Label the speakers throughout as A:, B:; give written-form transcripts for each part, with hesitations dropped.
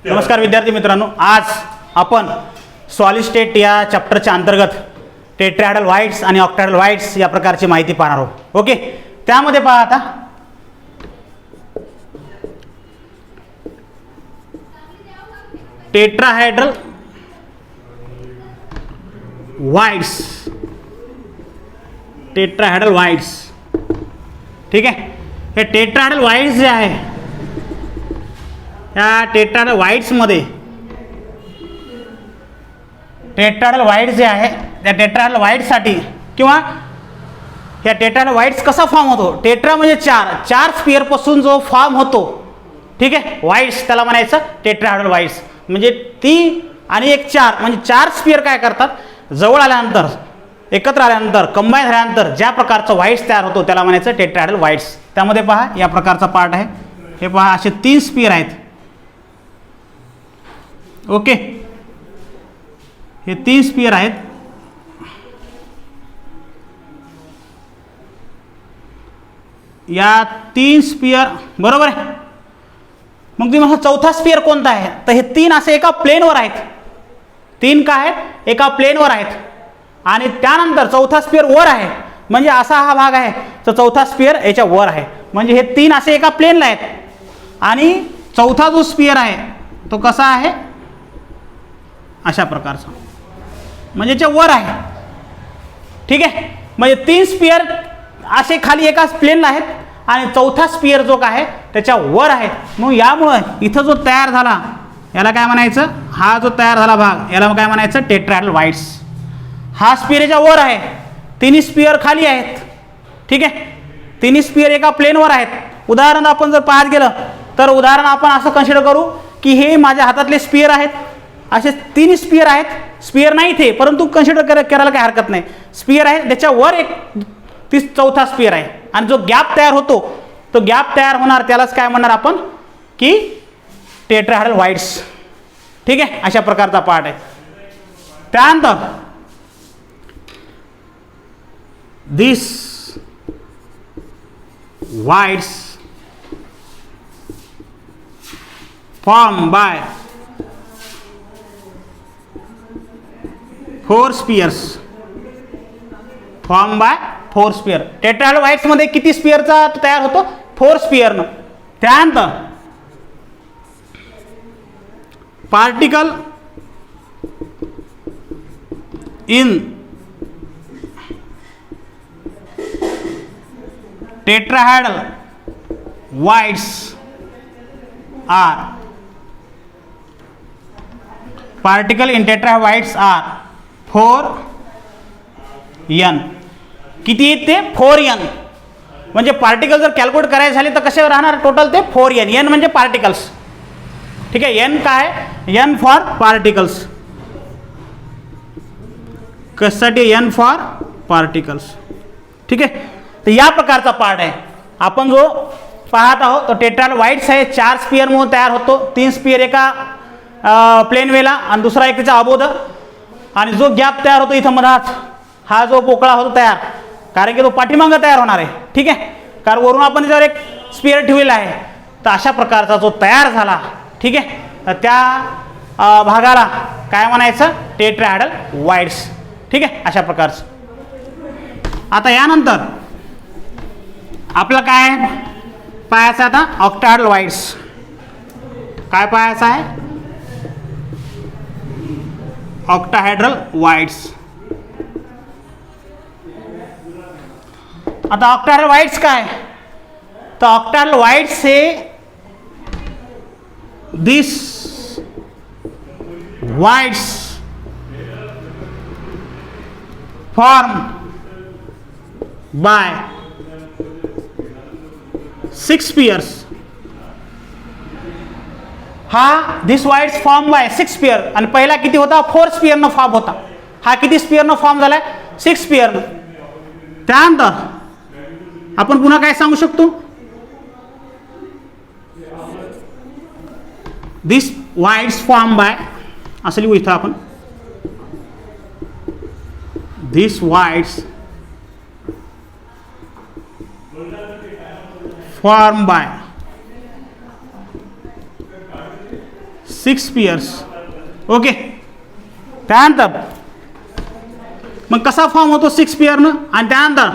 A: नमस्कार विद्यार्थी मित्रांनो, आज आपण सॉलिड स्टेट या चॅप्टरच्या अंतर्गत टेट्राहेड्रल व्हाइट्स आणि ऑक्टाहेड्रल व्हाइट्स या प्रकारची माहिती पाहणार आहोत. ओके, त्यामध्ये पहा आता टेट्राहेड्रल व्हाइट्स, टेट्राहेड्रल व्हाइट्स. ठीक आहे, हे टेट्राहेड्रल व्हाइट्स जे आहे, या टेट्राहेड्रल व्हाइट्समध्ये टेट्राहेड्रल व्हाइट्स जे आहे त्या टेट्राहेड्रल व्हाइट्ससाठी किंवा या टेट्राहेड्रल व्हाइट्स कसा फॉर्म होतो. टेट्रा म्हणजे चार स्पिअरपासून जो फॉर्म होतो, ठीक आहे, व्हाइट्स त्याला म्हणायचं टेट्राहेड्रल व्हाइट्स. म्हणजे ती आणि एक चार म्हणजे चार स्पिअर काय करतात, जवळ आल्यानंतर एकत्र आल्यानंतर कंबाईन झाल्यानंतर ज्या प्रकारचं व्हाइट्स तयार होतो त्याला म्हणायचं टेट्राहेड्रल व्हाइट्स. त्यामध्ये पहा या प्रकारचा पार्ट आहे, हे पहा असे 3 स्पिअर आहेत. ओके, हे 3 स्पिअर आहेत. या 3 स्पिअर बरोबर आहे. मग तुम्ही म्हणा चौथा स्पिअर कोणता आहे, तर हे 3 असे एका प्लेनवर आहेत. 3 काय आहेत, एका प्लेनवर आहेत. आणि त्यानंतर चौथा स्पिअर वर आहे, म्हणजे असा हा भाग आहे तर चौथा स्पिअर याच्या वर आहे. म्हणजे हे 3 असे एका प्लेनला आहेत. आणि चौथा जो स्पिअर आहे तो कसा आहे, अशा प्रकारचा, म्हणजे याच्या वर आहे. ठीक आहे, म्हणजे 3 स्पिअर असे खाली एका प्लेनला आहेत आणि चौथा स्पिअर जो काय आहे त्याच्या वर आहे. मग यामुळं इथं जो तयार झाला याला काय म्हणायचं, हा जो तयार झाला भाग याला काय म्हणायचं टेट्राहेड्रल व्हाइट्स. हा स्पिअर याच्या वर आहे, 3 स्पिअर खाली आहेत. ठीक आहे, 3 स्पिअर एका प्लेनवर आहेत. उदाहरण आपण जर पाहत गेलं तर उदाहरण आपण असं कन्सिडर करू की हे माझ्या हातातले स्पिअर आहेत. असे 3 स्पिअर आहेत. स्पिअर नाही ते, परंतु कन्सिडर करायला काही हरकत नाही. स्पिअर आहे, त्याच्यावर एक चौथा स्पिअर आहे. आणि जो गॅप तयार होतो तो गॅप तयार होणार त्यालाच काय म्हणणार आपण की टेट्राहेड्रल व्हाइट्स. ठीक आहे, अशा प्रकारचा पार्ट आहे. त्यानंतर this voids form by 4 spheres, form by 4 sphere. Tetrahedral voids मध्ये किती स्पिअरचा तयार होतो, 4 स्पिअरनं. त्यानंतर particle in tetrahedral voids are, particle in tetrahedral voids are 4n. किती आहेत ते, 4n. म्हणजे पार्टिकल जर कॅल्क्युलेट करायचे झाले तर कसे राहणार टोटल ते 4n. n म्हणजे पार्टिकल्स. ठीक आहे, n काय, n फॉर पार्टिकल्स. कशासाठी, n फॉर पार्टिकल्स. ठीक आहे, तर या प्रकारचा पार्ट आहे. आपण जो पाहत आहोत तो टेट्राहेड्रल व्हाइट्स आहे. 4 स्पिअर म्हणून तयार होतो. 3 स्पिअर एका प्लेन वेला आणि दुसरा एक त्याच्या अगोदर. आणि जो गॅप तयार होतो इथं मधात, हा जो पोकळा होतो तयार, कारण की तो पाठीमागं तयार होणार आहे. ठीक आहे, कारण वरून आपण त्याच्यावर एक स्पिअर ठेवलेला आहे. तर अशा प्रकारचा जो तयार झाला, ठीक आहे, तर त्या भागाला काय म्हणायचं टेट्राहेड्रल व्हाइट्स. ठीक आहे, अशा प्रकारचं. आता यानंतर आपलं काय पाहायचं, आता ऑक्टाहेड्रल व्हाइट्स. काय पाहायचं आहे, ऑक्टाहेड्रल व्हाइट्स. आता ऑक्टाहेड्रल व्हाइट्स काय, तर ऑक्टाहेड्रल व्हाइट्स हे दिस व्हाइट्स फॉर्म बाय 6 स्पिअर्स. हा दिस व्हाइट्स फॉर्म बाय 6 स्पिअर. आणि पहिला किती होता, 4 स्पिअरनं फॉर्म होता. हा किती स्पिअरनं फॉर्म झालाय, 6 स्पिअरनं. त्यानंतर आपण पुन्हा काय सांगू शकतो, दिस व्हाइट्स फॉर्म बाय, असं लिहू इथं आपण, this voids formed by 6 pairs. Okay. त्यानंतर मग कसा फॉर्म होतो 6 पेयरनं, आणि त्यानंतर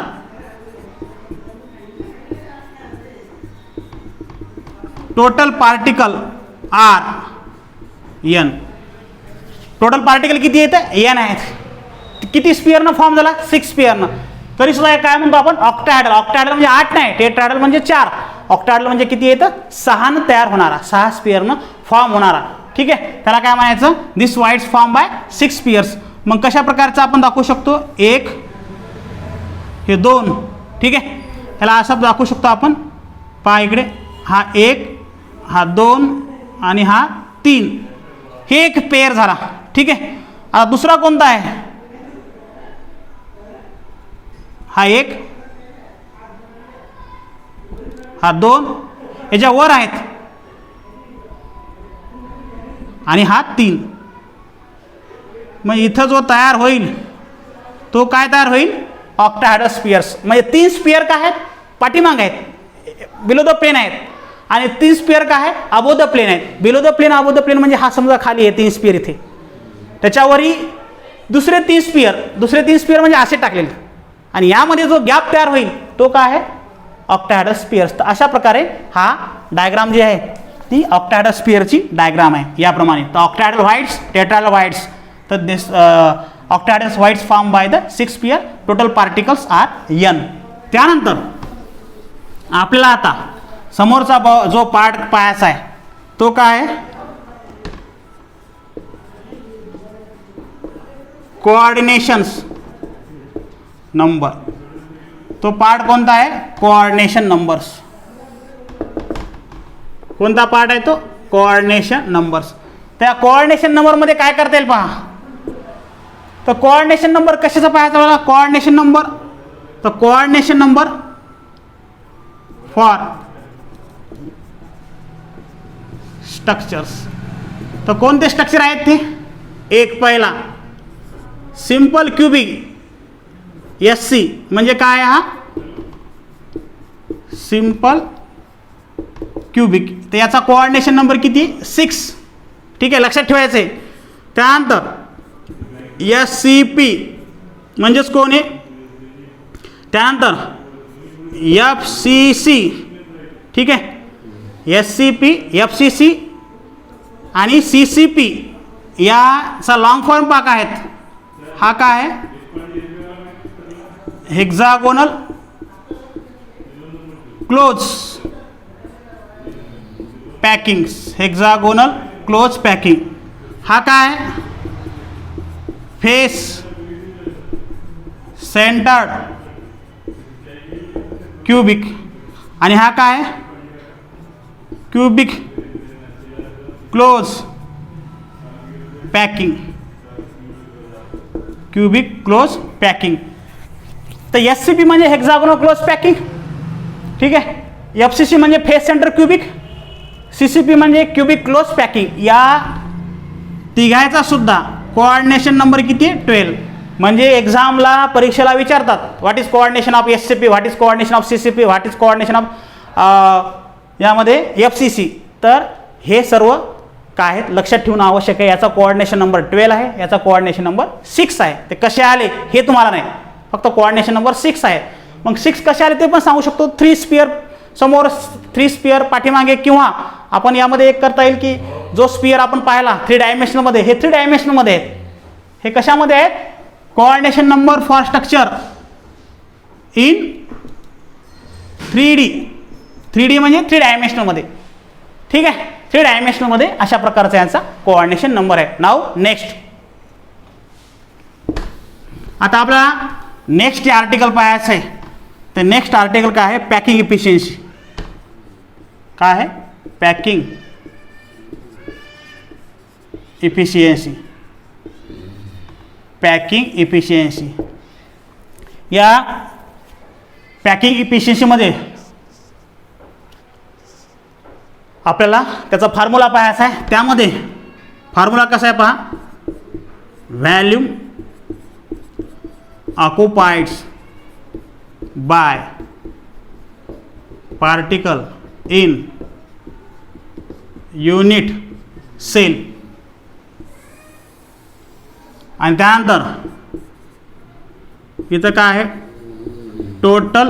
A: total particle are N. Total particle किती येतं, एन आहेत. किती स्पियरनं फॉर्म झाला, 6 स्पियरनं. तरी सुद्धा काय म्हणतो आपण, ऑक्टाहेड्रल. ऑक्टाहेड्रल म्हणजे 8 नाही, टेट्राहेड्रल म्हणजे 4. ऑक्टाहेड्रल म्हणजे किती येतं, 6 तयार होणारा, 6 स्पियरनं फॉर्म होणारा. ठीक आहे, त्याला काय म्हणायचं, दिस वाईड्स फॉर्म बाय 6 स्पियर्स. मग कशा प्रकारचं आपण दाखवू शकतो, 1 हे 2. ठीक आहे, ह्याला असं दाखवू शकतो आपण. पहा इकडे, हा 1, हा 2 आणि हा 3. हे एक पेअर झाला. ठीक आहे, आता दुसरा कोणता आहे, हा 1, हा 2, याच्या वर आहेत, आणि हा 3. मग इथं जो तयार होईल तो काय तयार होईल, ऑक्टाहेड्रल स्पियर्स. म्हणजे 3 स्पियर काय आहेत, पाठीमाग आहेत, बिलो द प्लेन आहेत, आणि 3 स्पियर काय आहे, अबो द प्लेन आहेत. Below the plane, above the plane म्हणजे हा समजा खाली आहे 3 स्पियर इथे, त्याच्यावरही दुसरे 3 स्पियर म्हणजे असे टाकलेले, आणि यामध्ये जो गॅप तयार होईल तो काय आहे, ऑक्टाहेड्रल स्पियर्स. तर अशा प्रकारे हा डायग्राम जी आहे ती ऑक्टाहेड्रल स्पियरची डायग्राम आहे याप्रमाणे. तर ऑक्टाहेड्रल व्हाईट्स, टेट्राहेड्रल व्हाईट्स. तर this octahedral voids form by the 6 sphere. Total particles are N. त्यानंतर आपल्याला आता समोरचा जो पार्ट पाहायचा आहे तो काय आहे, कोऑर्डिनेशन्स नंबर. तो पार्ट कोणता आहे, कोऑर्डिनेशन नंबर्स. कोणता पार्ट आहे तो, कोऑर्डिनेशन नंबर्स. त्या कोऑर्डिनेशन नंबरमध्ये काय करता येईल पहा. तर कोऑर्डिनेशन नंबर कशाचा पाहायचा मला, कोऑर्डिनेशन नंबर. तर कोऑर्डिनेशन नंबर फॉर स्ट्रक्चर्स. तर कोणते स्ट्रक्चर आहेत ते, एक पहिला सिंपल क्यूबिक SC म्हणजे काय, हा सिंपल क्यूबिक. तर याचा कोऑर्डिनेशन नंबर किती, 6. ठीक आहे, लक्षात ठेवायचं आहे. त्यानंतर SCP म्हणजेच कोण आहे, त्यानंतर FCC. ठीक आहे, SCP, FCC आणि CCP याचा लॉंग फॉर्म पाक आहेत. हा काय आहे, hexagonal close packing. Hexagonal close packing. हा काय आहे, फेस सेंटर्ड क्यूबिक. आणि हा काय आहे, cubic close packing. Cubic close packing. तर SCP म्हणजे हेक्सागोनल क्लोज पॅकिंग. ठीक आहे, FCC म्हणजे फेस सेंटर क्यूबिक, CCP म्हणजे क्यूबिक क्लोज पॅकिंग. या तिघायचा सुद्धा कोऑर्डिनेशन नंबर किती, 12. म्हणजे एक्झामला परीक्षेला विचारतात, what is coordination of SCP, what is coordination of CCP, what is coordination of यामध्ये FCC. तर हे सर्व काय आहेत लक्षात ठेवणं आवश्यक आहे. याचा कोऑर्डिनेशन नंबर 12 आहे, याचा कोऑर्डिनेशन नंबर 6 आहे. ते कसे आले हे तुम्हाला नाही, फक्त कोऑर्डिनेशन नंबर 6 आहे. मग 6 कसे आले ते पण सांगू शकतो. 3 स्पियर समोर, 3 स्पियर पाठीमागे, किंवा आपण यामध्ये एक करता येईल की जो स्पियर आपण पाहिला 3 डायमेन्शनमध्ये, हे 3 डायमेन्शनमध्ये आहेत. हे कशामध्ये आहेत, coordination number for structure in 3D. 3D म्हणजे 3 डायमेन्शनमध्ये. ठीक आहे, 3 डायमेन्शनमध्ये अशा प्रकारचा यांचा कोऑर्डिनेशन नंबर आहे. नाव नेक्स्ट. आता आपल्याला नेक्स्ट आर्टिकल पाहायचं आहे. तर नेक्स्ट आर्टिकल काय आहे, पॅकिंग इफिशियन्सी. काय आहे, पॅकिंग इफिशियन्सी. Packing efficiency. या पॅकिंग इफिशियन्सीमध्ये आपल्याला त्याचा फॉर्म्युला पाहायचा आहे. त्यामध्ये फॉर्म्युला कसा आहे पहा, volume occupied by particle in unit cell. आणि त्यानंतर इथं काय आहे, total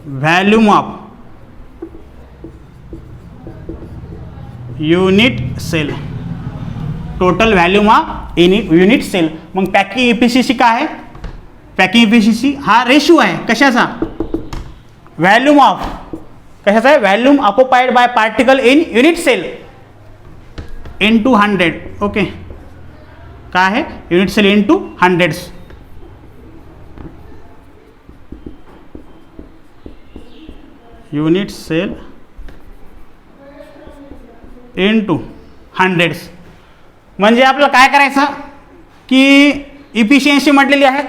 A: volume of unit cell. Total volume of unit cell. मग पॅकिंग इफिशियन्सी काय आहे, पॅकिंग इफिशियन्सी हा रेशो आहे कशाचा, व्हॅल्यूम ऑफ, कशाचा आहे, volume occupied by particle in unit cell into 100. Okay, काय आहे, unit cell into 100. Unit cell into 100. म्हणजे आपल्याला काय करायचं की इफिशियन्सी म्हटलेली आहे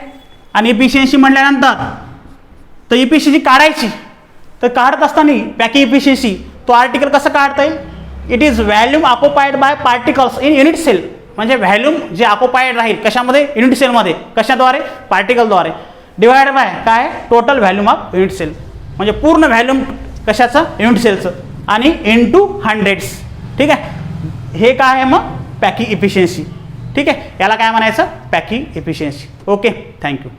A: आणि इफिशियन्सी म्हटल्यानंतर तर इफिशियन्सी काढायची. तर काढत असताना पॅकिंग इफिशियन्सी तो आर्टिकल कसं काढता येईल, it is volume occupied by particles in unit cell. म्हणजे व्हॅल्यूम जे ऑक्युपाइड राहील कशामध्ये, युनिट सेलमध्ये, कशाद्वारे, पार्टिकलद्वारे, डिवाइड बाय काय, total volume of unit cell. म्हणजे पूर्ण व्हॅल्यूम कशाचं, युनिट सेलचं, आणि इंटू 100. ठीक आहे, हे काय आहे मग पॅकिंग इफिशियन्सी. ठीक आहे, याला काय म्हणायचं, पॅकिंग इफिशियन्सी. Okay, thank you.